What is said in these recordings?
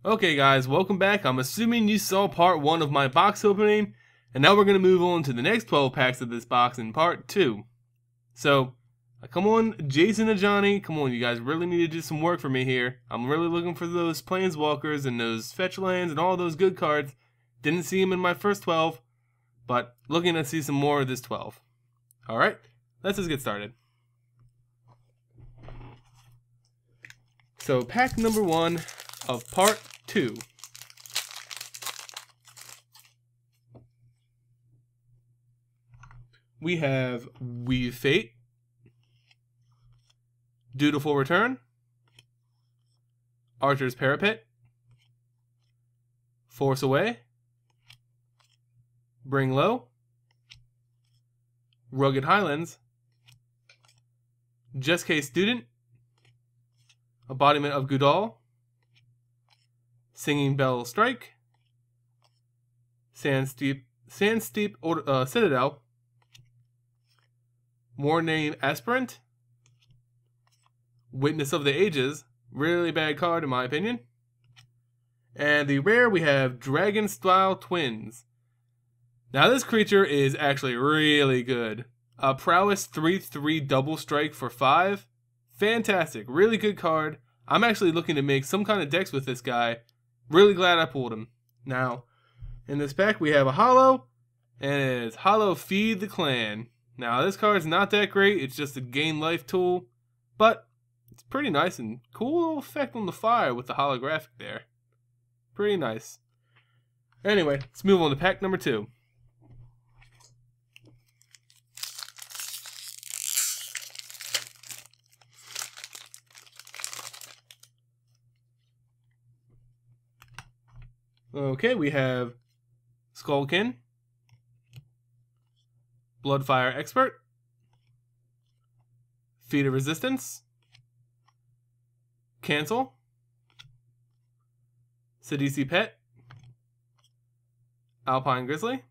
Okay guys, welcome back. I'm assuming you saw part 1 of my box opening, and now we're going to move on to the next 12 packs of this box in part 2. So, come on Jason and Johnny, come on, you guys really need to do some work for me here. I'm really looking for those Planeswalkers and those fetch lands and all those good cards. Didn't see them in my first 12, but looking to see some more of this 12. Alright, let's just get started. So, pack number 1 of part 2. We have Weave Fate, Dutiful Return, Archer's Parapet, Force Away, Bring Low, Rugged Highlands, Just K Student, Embodiment of Gudal, Singing Bell Strike, Sandsteep Citadel, War Name Aspirant, Witness of the Ages, really bad card in my opinion. And the rare we have Dragon Style Twins. Now this creature is actually really good. A Prowess 3/3 double strike for 5. Fantastic, really good card. I'm actually looking to make some kind of decks with this guy. Really glad I pulled him. Now, in this pack we have a holo, and it's Holo Feed the Clan. Now this card's not that great, it's just a gain life tool, but it's pretty nice and cool little effect on the fire with the holographic there. Pretty nice. Anyway, let's move on to pack number 2. Okay, we have Skullkin, Bloodfire Expert, Feat of Resistance, Cancel, Sidisi Pet, Alpine Grizzly,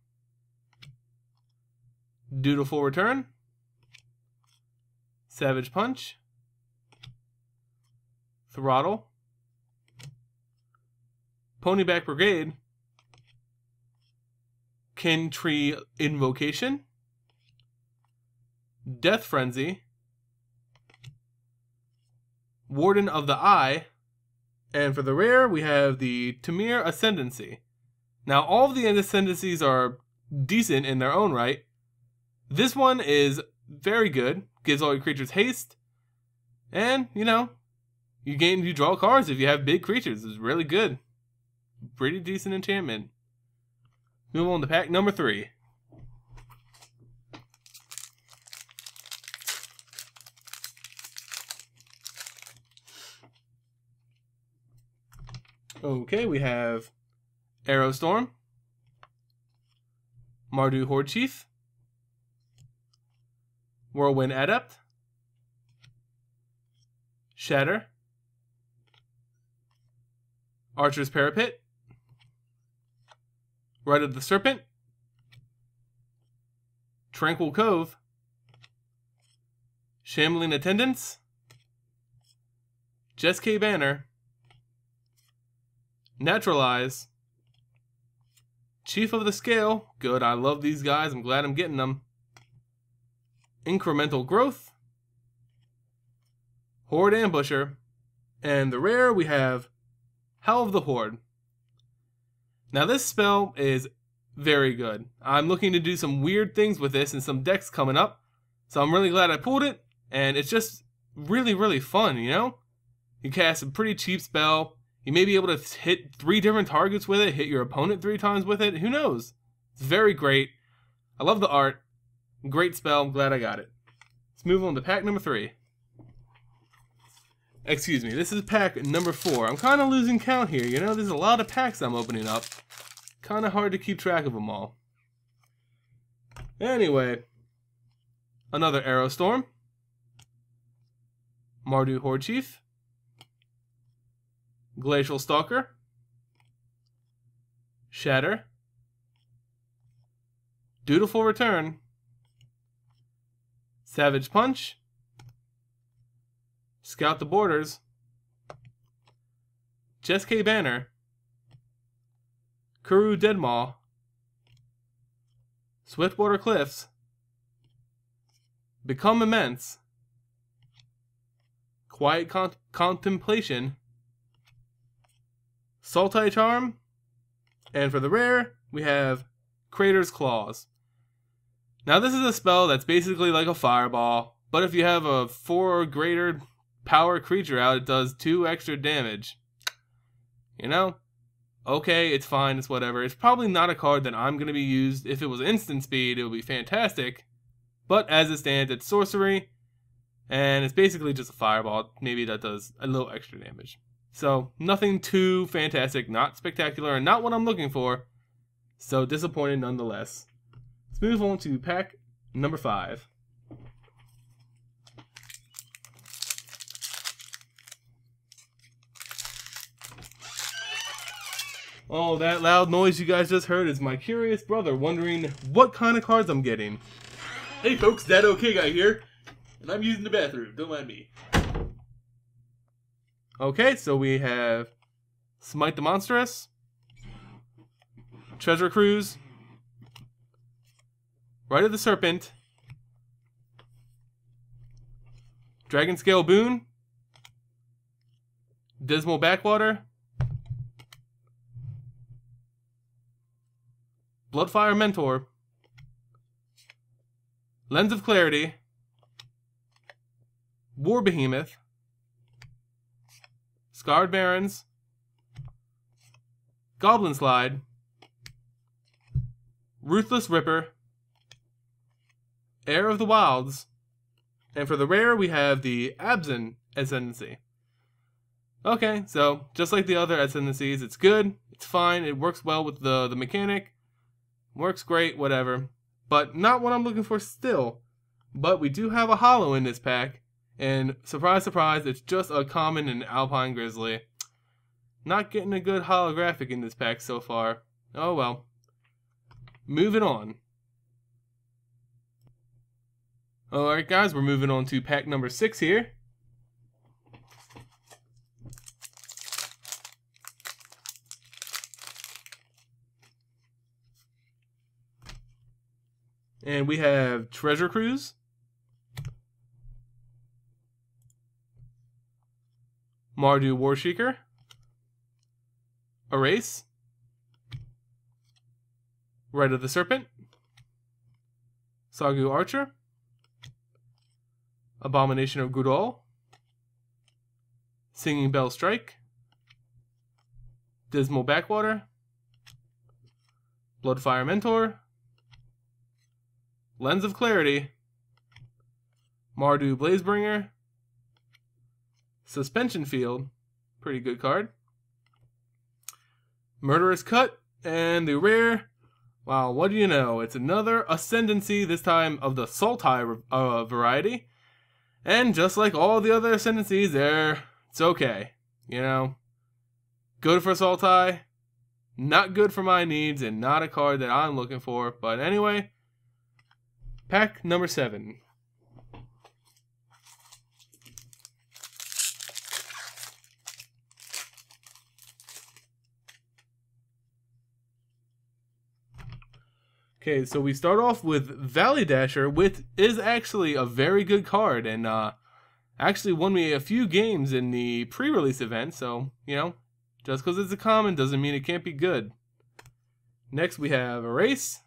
Dutiful Return, Savage Punch, Throttle, Ponyback Brigade, Kintree Invocation, Death Frenzy, Warden of the Eye, and for the rare we have the Tamir Ascendancy. Now all of the Ascendancies are decent in their own right. This one is very good, gives all your creatures haste, and you draw cards if you have big creatures. It's really good. Pretty decent enchantment. Move on to pack number 3. Okay, we have Aerostorm, Mardu Horde Chief, Whirlwind Adept, Shatter, Archer's Parapet, Rite of the Serpent, Tranquil Cove, Shambling Attendants, Just K Banner, Naturalize, Chief of the Scale, good, I love these guys, I'm glad I'm getting them, Incremental Growth, Horde Ambusher, and the rare we have Howl of the Horde. Now this spell is very good. I'm looking to do some weird things with this and some decks coming up. So I'm really glad I pulled it. And it's just really, really fun, you know? You cast a pretty cheap spell. You may be able to hit 3 different targets with it. Hit your opponent 3 times with it. Who knows? It's very great. I love the art. Great spell. I'm glad I got it. Let's move on to pack number 3. Excuse me, this is pack number 4. I'm kind of losing count here, you know, there's a lot of packs I'm opening up. Kind of hard to keep track of them all. Anyway, another Aerostorm, Mardu Horde Chief, Glacial Stalker, Shatter, Dutiful Return, Savage Punch, Scout the Borders, Just K Banner, Kuru Deadmaw, Swiftwater Cliffs, Become Immense, Quiet Contemplation, Sultai Charm, and for the rare, we have Crater's Claws. Now this is a spell that's basically like a fireball, but if you have a 4 or greater power creature out, it does 2 extra damage. You know? Okay, it's fine, it's whatever. It's probably not a card that I'm going to be used. If it was instant speed, it would be fantastic. But as it stands, it's sorcery, and it's basically just a fireball. Maybe that does a little extra damage. So, nothing too fantastic, not spectacular, and not what I'm looking for. So, disappointed nonetheless. Let's move on to pack number 5. Oh, that loud noise you guys just heard is my curious brother wondering what kind of cards I'm getting. Hey folks, Dad OK Guy here, and I'm using the bathroom, don't mind me. Okay, so we have Smite the Monstrous, Treasure Cruise, Rite of the Serpent, Dragon Scale Boon, Dismal Backwater, Bloodfire Mentor, Lens of Clarity, War Behemoth, Scarred Barrens, Goblin Slide, Ruthless Ripper, Heir of the Wilds, and for the rare we have the Abzan Ascendancy. Okay, so just like the other Ascendancies, it's good, it's fine, it works well with the mechanic, works great, whatever, but not what I'm looking for still. But we do have a holo in this pack, and surprise, surprise, it's just a common and Alpine Grizzly. Not getting a good holographic in this pack so far. Oh well. Moving on. Alright guys, we're moving on to pack number 6 here. And we have Treasure Cruise, Mardu Warsheeker, Erase, Rite of the Serpent, Sagu Archer, Abomination of Gudal, Singing Bell Strike, Dismal Backwater, Bloodfire Mentor, Lens of Clarity, Mardu Blazebringer, Suspension Field, pretty good card, Murderous Cut, and the rare, wow, what do you know, it's another Ascendancy, this time of the Sultai variety, and just like all the other Ascendancies, it's okay, you know, good for Sultai, not good for my needs, and not a card that I'm looking for, but anyway, pack number 7. Okay, so we start off with Valley Dasher, which is actually a very good card, and actually won me a few games in the pre-release event, so, you know, just because it's a common doesn't mean it can't be good. Next we have Erase,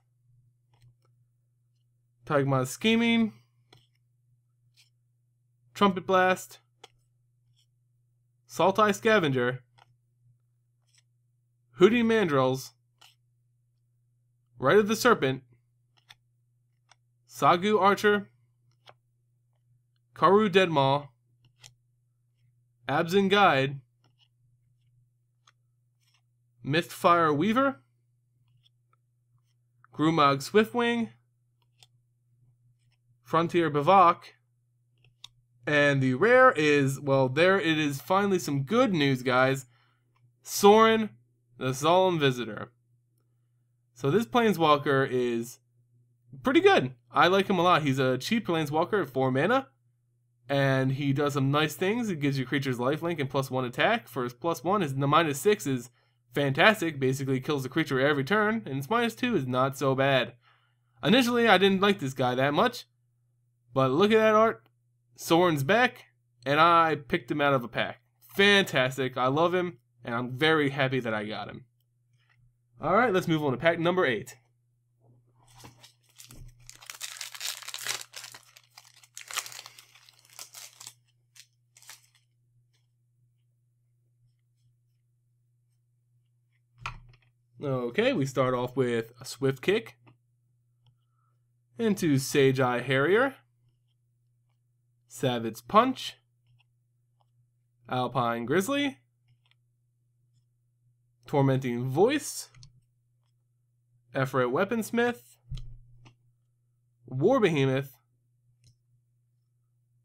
Tagma's Scheming, Trumpet Blast, Sultai Scavenger, Hootie Mandrills, Rite of the Serpent, Sagu Archer, Karu Deadmaw, Abzan Guide, Mistfire Weaver, Grumag Swiftwing, Frontier Bivouac, and the rare is, well, there it is, finally some good news, guys. Sorin, the Solemn Visitor. So this Planeswalker is pretty good. I like him a lot. He's a cheap Planeswalker at 4 mana, and he does some nice things. He gives you creatures lifelink and +1 attack. For his +1, his -6 is fantastic, basically kills the creature every turn, and its -2 is not so bad. Initially, I didn't like this guy that much, but look at that art. Soren's back, and I picked him out of a pack. Fantastic, I love him, and I'm very happy that I got him. Alright, let's move on to pack number 8. Okay, we start off with a Swift Kick into Sage Eye Harrier, Savage Punch, Alpine Grizzly, Tormenting Voice, Efret Weaponsmith, War Behemoth,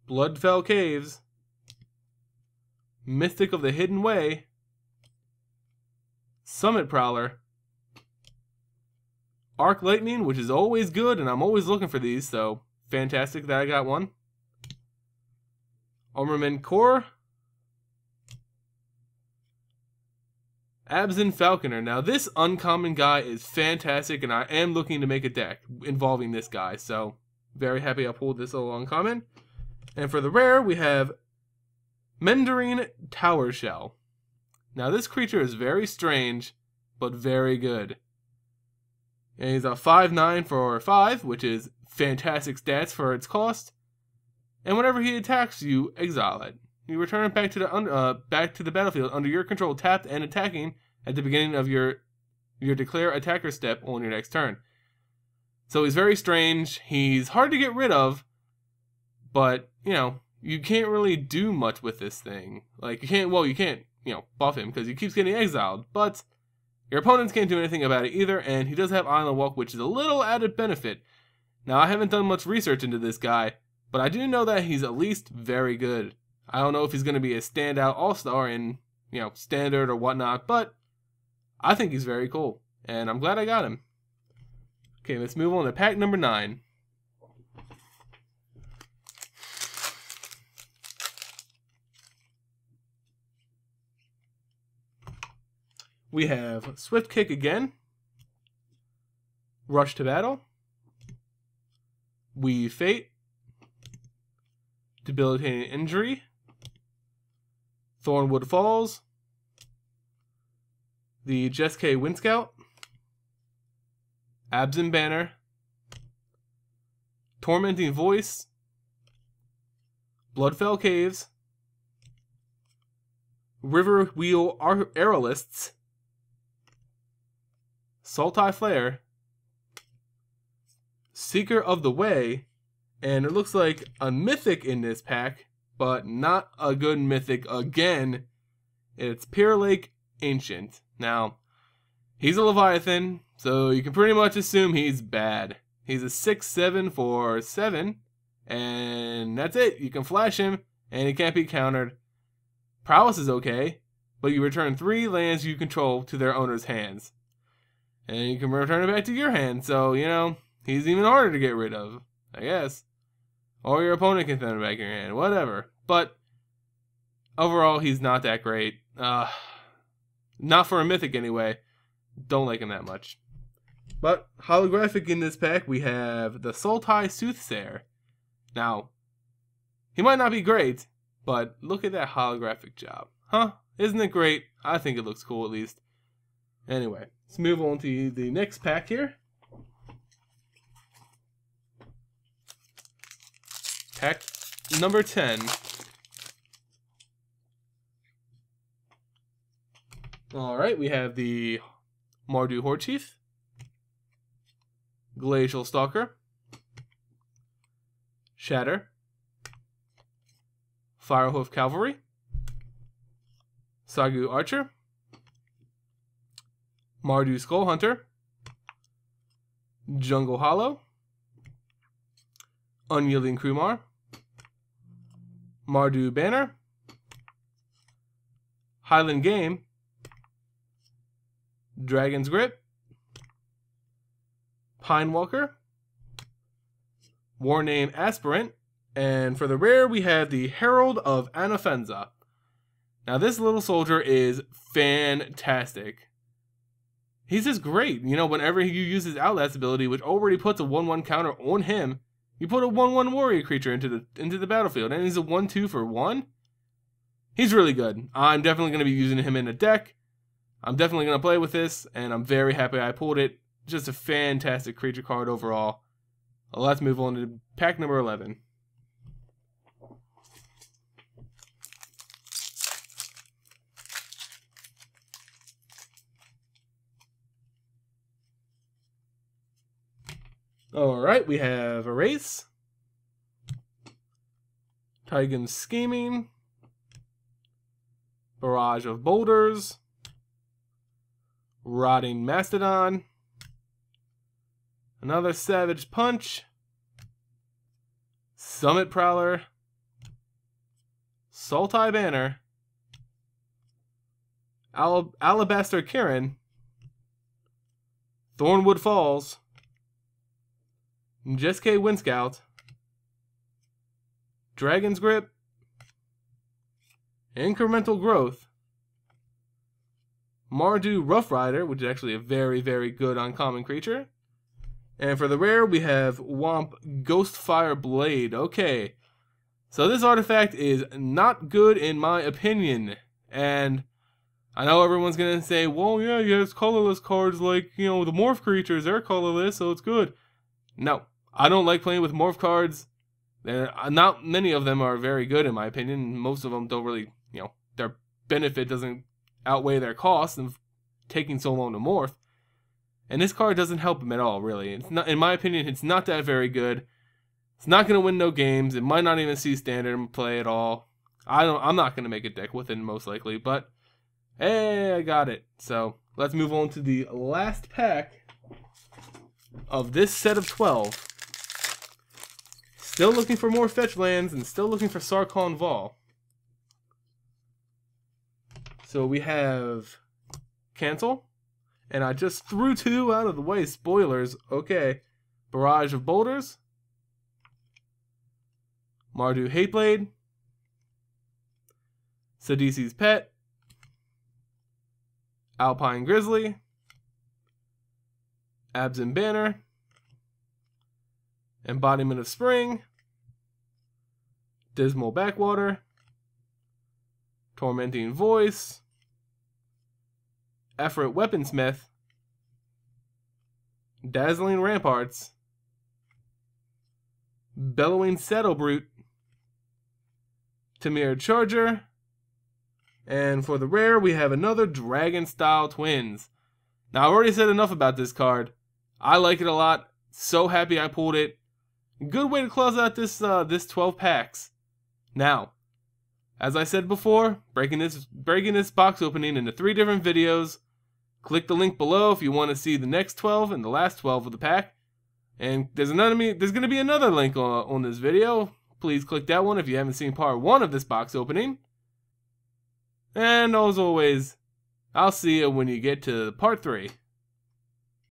Bloodfell Caves, Mystic of the Hidden Way, Summit Prowler, Arc Lightning, which is always good, and I'm always looking for these, so fantastic that I got one. Armament Core, Absent Falconer. Now this uncommon guy is fantastic, and I am looking to make a deck involving this guy, so very happy I pulled this little uncommon. And for the rare, we have Mendarine Tower Shell. Now this creature is very strange, but very good. And he's a 5/9 for 5, which is fantastic stats for its cost. And whenever he attacks you, exile it. You return it back to the battlefield under your control, tapped and attacking at the beginning of your declare attacker step on your next turn. So he's very strange. He's hard to get rid of, but you can't really do much with this thing. Like you can't buff him because he keeps getting exiled, but your opponents can't do anything about it either, and he does have Island Walk, which is a little added benefit. Now, I haven't done much research into this guy, but I do know that he's at least very good. I don't know if he's going to be a standout all-star in, standard or whatnot, but I think he's very cool, and I'm glad I got him. Okay, let's move on to pack number 9. We have Swift Kick again, Rush to Battle, Weave Fate, Debilitating Injury, Thornwood Falls, the Jeske Wind Scout, Absent Banner, Tormenting Voice, Bloodfell Caves, River Wheel Aerolists, Sultai Flare, Seeker of the Way, and it looks like a mythic in this pack, but not a good mythic again. It's Pure Lake Ancient. Now, he's a Leviathan, so you can pretty much assume he's bad. He's a 6/7 for 7, and that's it. You can flash him, and he can't be countered. Prowess is okay, but you return 3 lands you control to their owner's hands. And you can return it back to your hand, so, he's even harder to get rid of, I guess. Or your opponent can send it back in your hand, whatever. But, overall, he's not that great. Not for a mythic, anyway. Don't like him that much. But, holographic in this pack, we have the Sultai Soothsayer. Now, he might not be great, but look at that holographic job. Huh? Isn't it great? I think it looks cool, at least. Anyway, let's move on to the next pack here. Pack number 10. Alright, we have the Mardu Hordechief, Glacial Stalker, Shatter, Firehoof Cavalry, Sagu Archer, Mardu Skull Hunter, Jungle Hollow, Unyielding Krumar, Mardu Banner, Highland Game, Dragon's Grip, Pine Walker, Warname Aspirant, and for the rare we have the Herald of Anafenza. Now this little soldier is fantastic. he's just great. You know, whenever you use his Outlast ability, which already puts a 1/1 counter on him, you put a 1/1 warrior creature into the battlefield, and he's a 1/2 for 1. He's really good. I'm definitely going to be using him in a deck. I'm definitely going to play with this, and I'm very happy I pulled it. Just a fantastic creature card overall. Let's move on to pack number 11. Alright, we have Erase, Tigan's Scheming, Barrage of Boulders, Rotting Mastodon, another Savage Punch, Summit Prowler, Sultai Banner, Alabaster Kirin, Thornwood Falls, Jeske Windscout, Dragon's Grip, Incremental Growth, Mardu Rough Rider, which is actually a very, very good uncommon creature. And for the rare, we have Womp Ghostfire Blade. Okay, so this artifact is not good in my opinion. And I know everyone's going to say, well, yeah, it's colorless cards like, you know, the morph creatures, they're colorless, so it's good. No, I don't like playing with morph cards. Not many of them are very good in my opinion. Most of them don't really, you know, their benefit doesn't outweigh their cost of taking so long to morph. And this card doesn't help him at all, really. It's not, in my opinion, it's not that very good. It's not going to win no games. It might not even see standard play at all. I'm not going to make a deck with it most likely, but hey, I got it. So let's move on to the last pack of this set of 12. Still looking for more fetch lands and still looking for Sarkhan Vol. So we have Cancel. And I just threw 2 out of the way. Spoilers. Okay. Barrage of Boulders. Mardu Hateblade. Sidisi's Pet. Alpine Grizzly. Absent Banner. Embodiment of Spring. Dismal Backwater. Tormenting Voice. Effort Weaponsmith, Dazzling Ramparts, Bellowing Saddlebrute, Tamir Charger, and for the rare we have another Dragon Style Twins. Now I've already said enough about this card. I like it a lot. So happy I pulled it. Good way to close out this 12 packs. Now, as I said before, breaking this box opening into 3 different videos. Click the link below if you want to see the next 12 and the last 12 of the pack. And there's going to be another link on this video. Please click that one if you haven't seen part 1 of this box opening. And as always, I'll see you when you get to part 3.